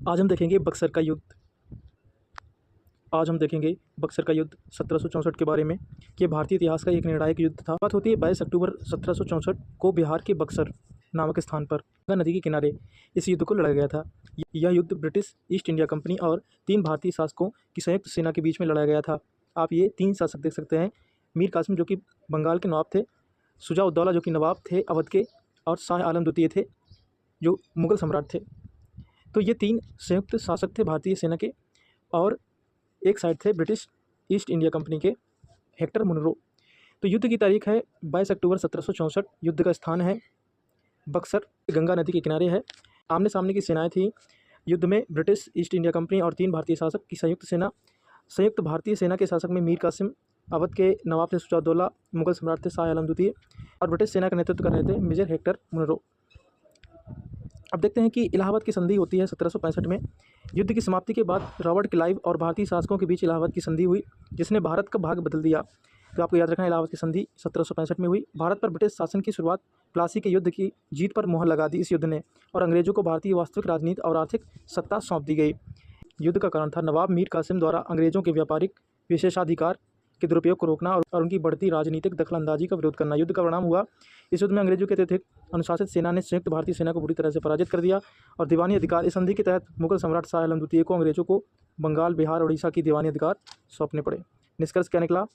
आज हम देखेंगे बक्सर का युद्ध। आज हम देखेंगे बक्सर का युद्ध 1764 के बारे में। ये भारतीय इतिहास का एक निर्णायक युद्ध था। बात होती है 22 अक्टूबर 1764 को बिहार के बक्सर नामक स्थान पर गंगा नदी के किनारे इस युद्ध को लड़ा गया था। यह युद्ध ब्रिटिश ईस्ट इंडिया कंपनी और 3 भारतीय शासकों की संयुक्त सेना के बीच में लड़ा गया था। आप ये 3 शासक देख सकते हैं। मीर कासिम जो कि बंगाल के नवाब थे, शुजा-उद-दौला जो कि नवाब थे अवध के, और शाह आलम द्वितीय थे जो मुग़ल सम्राट थे। तो ये 3 संयुक्त शासक थे भारतीय सेना के, और एक साइड थे ब्रिटिश ईस्ट इंडिया कंपनी के हेक्टर मुनरो। तो युद्ध की तारीख है 22 अक्टूबर 1764। युद्ध का स्थान है बक्सर, गंगा नदी के किनारे है। आमने सामने की सेनाएं थी। युद्ध में ब्रिटिश ईस्ट इंडिया कंपनी और 3 भारतीय शासक की संयुक्त सेना। संयुक्त भारतीय सेना के शासक में मीर कासिम, अवध के नवाब थे शुजा-उद-दौला, मुग़ल सम्राट थे शाह आलम द्वितीय, और ब्रिटिश सेना का नेतृत्व कर रहे थे मेजर हेक्टर मुनरो। अब देखते हैं कि इलाहाबाद की संधि होती है 1765 में। युद्ध की समाप्ति के बाद रॉबर्ट क्लाइव और भारतीय शासकों के बीच इलाहाबाद की संधि हुई, जिसने भारत का भाग बदल दिया। तो आपको याद रखना है, इलाहाबाद की संधि 1765 में हुई। भारत पर ब्रिटिश शासन की शुरुआत प्लासी के युद्ध की जीत पर मोहर लगा दी इस युद्ध ने, और अंग्रेजों को भारतीय वास्तविक राजनीति और आर्थिक सत्ता सौंप दी गई। युद्ध का कारण था नवाब मीर कासिम द्वारा अंग्रेजों के व्यापारिक विशेषाधिकार के दुरुपयोग को रोकना और उनकी बढ़ती राजनीतिक दखलंदाजी का विरोध करना। युद्ध का परिणाम हुआ, इस युद्ध में अंग्रेजों के अत्यधिक अनुशासित सेना ने संयुक्त भारतीय सेना को बुरी तरह से पराजित कर दिया, और दीवानी अधिकार इस संधि के तहत मुगल सम्राट शाह आलम द्वितीय को अंग्रेजों को बंगाल, बिहार, उड़ीसा की दीवानी अधिकार सौंपने पड़े। निष्कर्ष क्या निकला?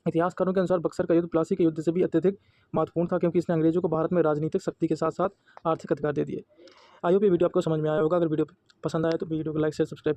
इतिहासकारों के अनुसार बक्सर का युद्ध प्लासी के युद्ध से भी अत्यधिक महत्वपूर्ण था, क्योंकि इसने अंग्रेजों को भारत में राजनीतिक शक्ति के साथ साथ आर्थिक अधिकार दे दिए। आई होप ये वीडियो आपको समझ में आया होगा। अगर वीडियो पसंद आया तो वीडियो को लाइक, शेयर, सब्सक्राइब